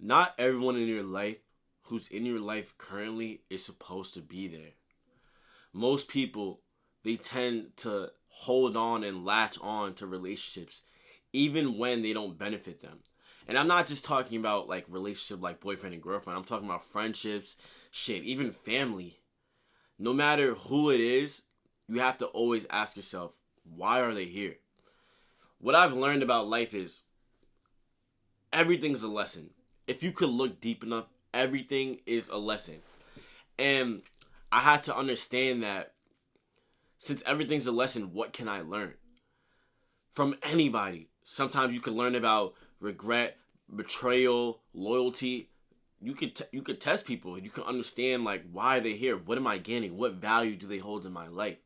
Not everyone in your life who's in your life currently is supposed to be there. Most people, they tend to hold on and latch on to relationships even when they don't benefit them. And I'm not just talking about like relationship like boyfriend and girlfriend. I'm talking about friendships, shit, even family. No matter who it is, you have to always ask yourself, why are they here? What I've learned about life is everything's a lesson. If you could look deep enough, everything is a lesson. And I had to understand that since everything's a lesson, what can I learn? From anybody. Sometimes you can learn about regret, betrayal, loyalty. You could test people. You can understand like why they're here. What am I gaining? What value do they hold in my life?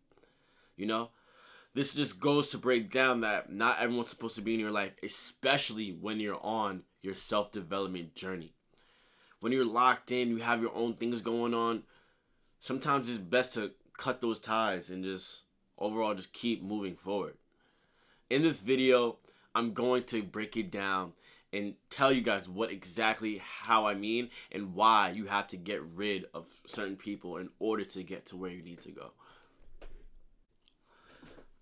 You know, this just goes to break down that not everyone's supposed to be in your life, especially when you're on your self development journey. When you're locked in, you have your own things going on. Sometimes it's best to cut those ties and just overall just keep moving forward. In this video, I'm going to break it down and tell you guys what exactly how I mean and why you have to get rid of certain people in order to get to where you need to go.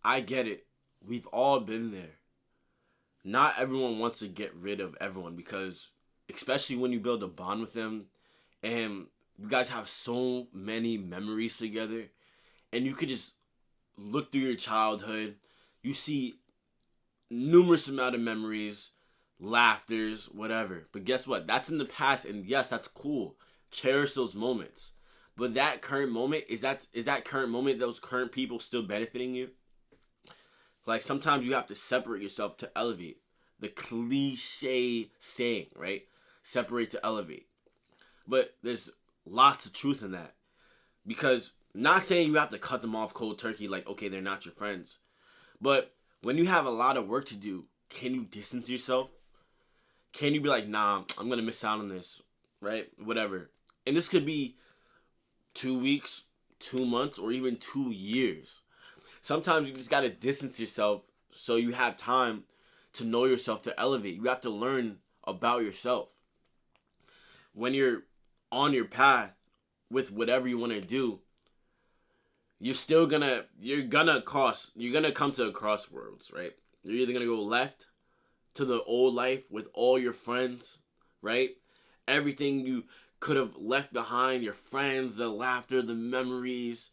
I get it. We've all been there. Not everyone wants to get rid of everyone because especially when you build a bond with them and you guys have so many memories together and you could just look through your childhood, you see numerous amount of memories, laughters, whatever. But guess what? That's in the past, and yes, that's cool. Cherish those moments. But that current moment, is that current moment, those current people still benefiting you? Like sometimes you have to separate yourself to elevate. The cliche saying, right? Separate to elevate. But there's lots of truth in that. Because not saying you have to cut them off cold turkey, like, okay, they're not your friends. But when you have a lot of work to do, can you distance yourself? Can you be like, nah, I'm going to miss out on this, right? Whatever. And this could be 2 weeks, 2 months, or even 2 years. Sometimes you just got to distance yourself so you have time to know yourself, to elevate. You have to learn about yourself. When you're on your path with whatever you want to do, you're gonna come to a crossroads, right? You're either gonna go left to the old life with all your friends, right? Everything you could have left behind, your friends, the laughter, the memories,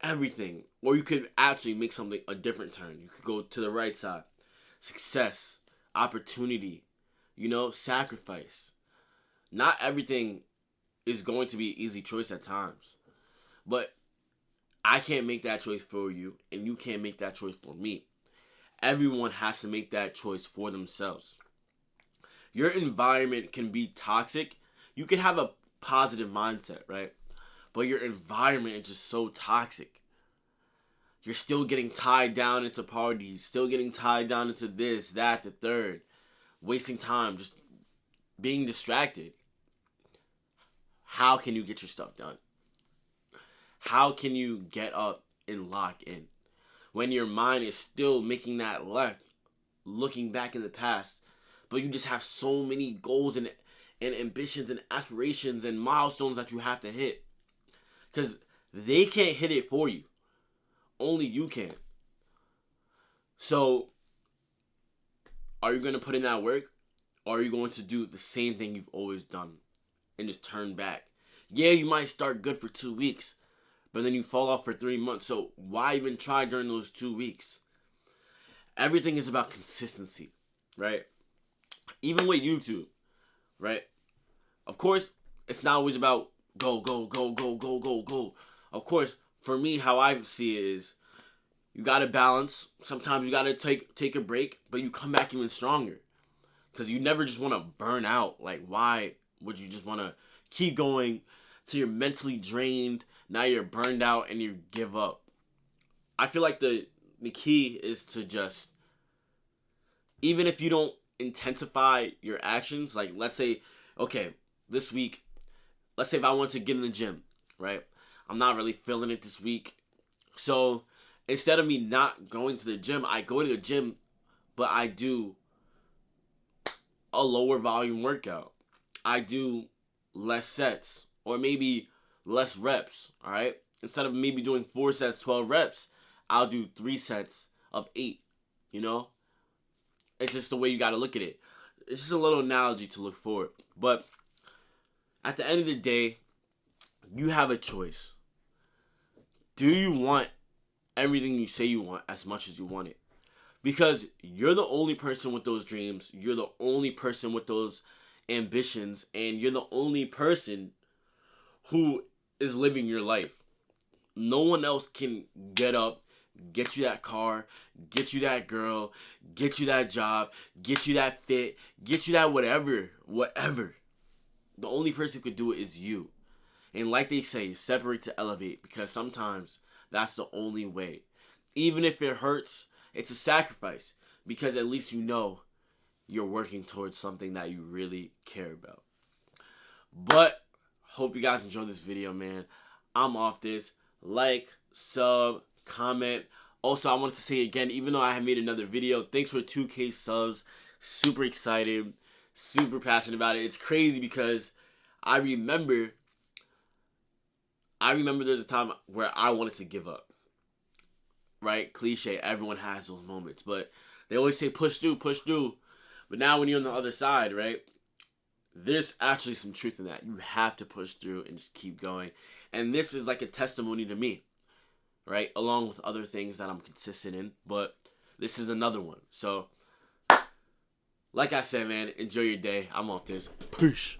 everything. Or you could actually make something a different turn. You could go to the right side. Success, opportunity, sacrifice. Not everything is going to be an easy choice at times. But I can't make that choice for you, and you can't make that choice for me. Everyone has to make that choice for themselves. Your environment can be toxic. You can have a positive mindset, right? But your environment is just so toxic. You're still getting tied down into parties, still getting tied down into this, that, the third. Wasting time, just being distracted. How can you get your stuff done? How can you get up and lock in? When your mind is still making that left, looking back in the past, but you just have so many goals and ambitions and aspirations and milestones that you have to hit. Because they can't hit it for you. Only you can. So, are you going to put in that work? Or are you going to do the same thing you've always done and just turn back? Yeah, you might start good for 2 weeks, but then you fall off for 3 months. So why even try during those 2 weeks? Everything is about consistency, right? Even with YouTube, right? Of course, it's not always about go, go, go, go, go, go, go. Of course, for me, how I see it is you got to balance. Sometimes you got to take a break, but you come back even stronger. Because you never just want to burn out. Like, why would you just want to keep going till you're mentally drained? Now you're burned out and you give up. I feel like the key is to just, even if you don't intensify your actions, like let's say, okay, this week, let's say if I want to get in the gym, right? I'm not really feeling it this week. So instead of me not going to the gym, I go to the gym, but I do a lower volume workout. I do less sets or maybe less reps, all right? Instead of maybe doing 4 sets, 12 reps, I'll do 3 sets of 8, you know? It's just the way you got to look at it. It's just a little analogy to look forward. But at the end of the day, you have a choice. Do you want everything you say you want as much as you want it? Because you're the only person with those dreams. You're the only person with those ambitions. And you're the only person who is living your life. No one else can get up, get you that car, get you that girl, get you that job, get you that fit, get you that whatever. The only person who could do it is you. And like they say, separate to elevate, because sometimes that's the only way. Even if it hurts, it's a sacrifice, because at least you know you're working towards something that you really care about. But hope you guys enjoyed this video, man. I'm off this. Like, sub, comment. Also, I wanted to say again, even though I have made another video, thanks for 2K subs. Super excited, super passionate about it. It's crazy because I remember there's a time where I wanted to give up. Right? Cliche, everyone has those moments. But they always say push through, push through. But now when you're on the other side, right? There's actually some truth in that. You have to push through and just keep going. And this is like a testimony to me. Right? Along with other things that I'm consistent in. But this is another one. So, like I said, man, enjoy your day. I'm off this. Peace.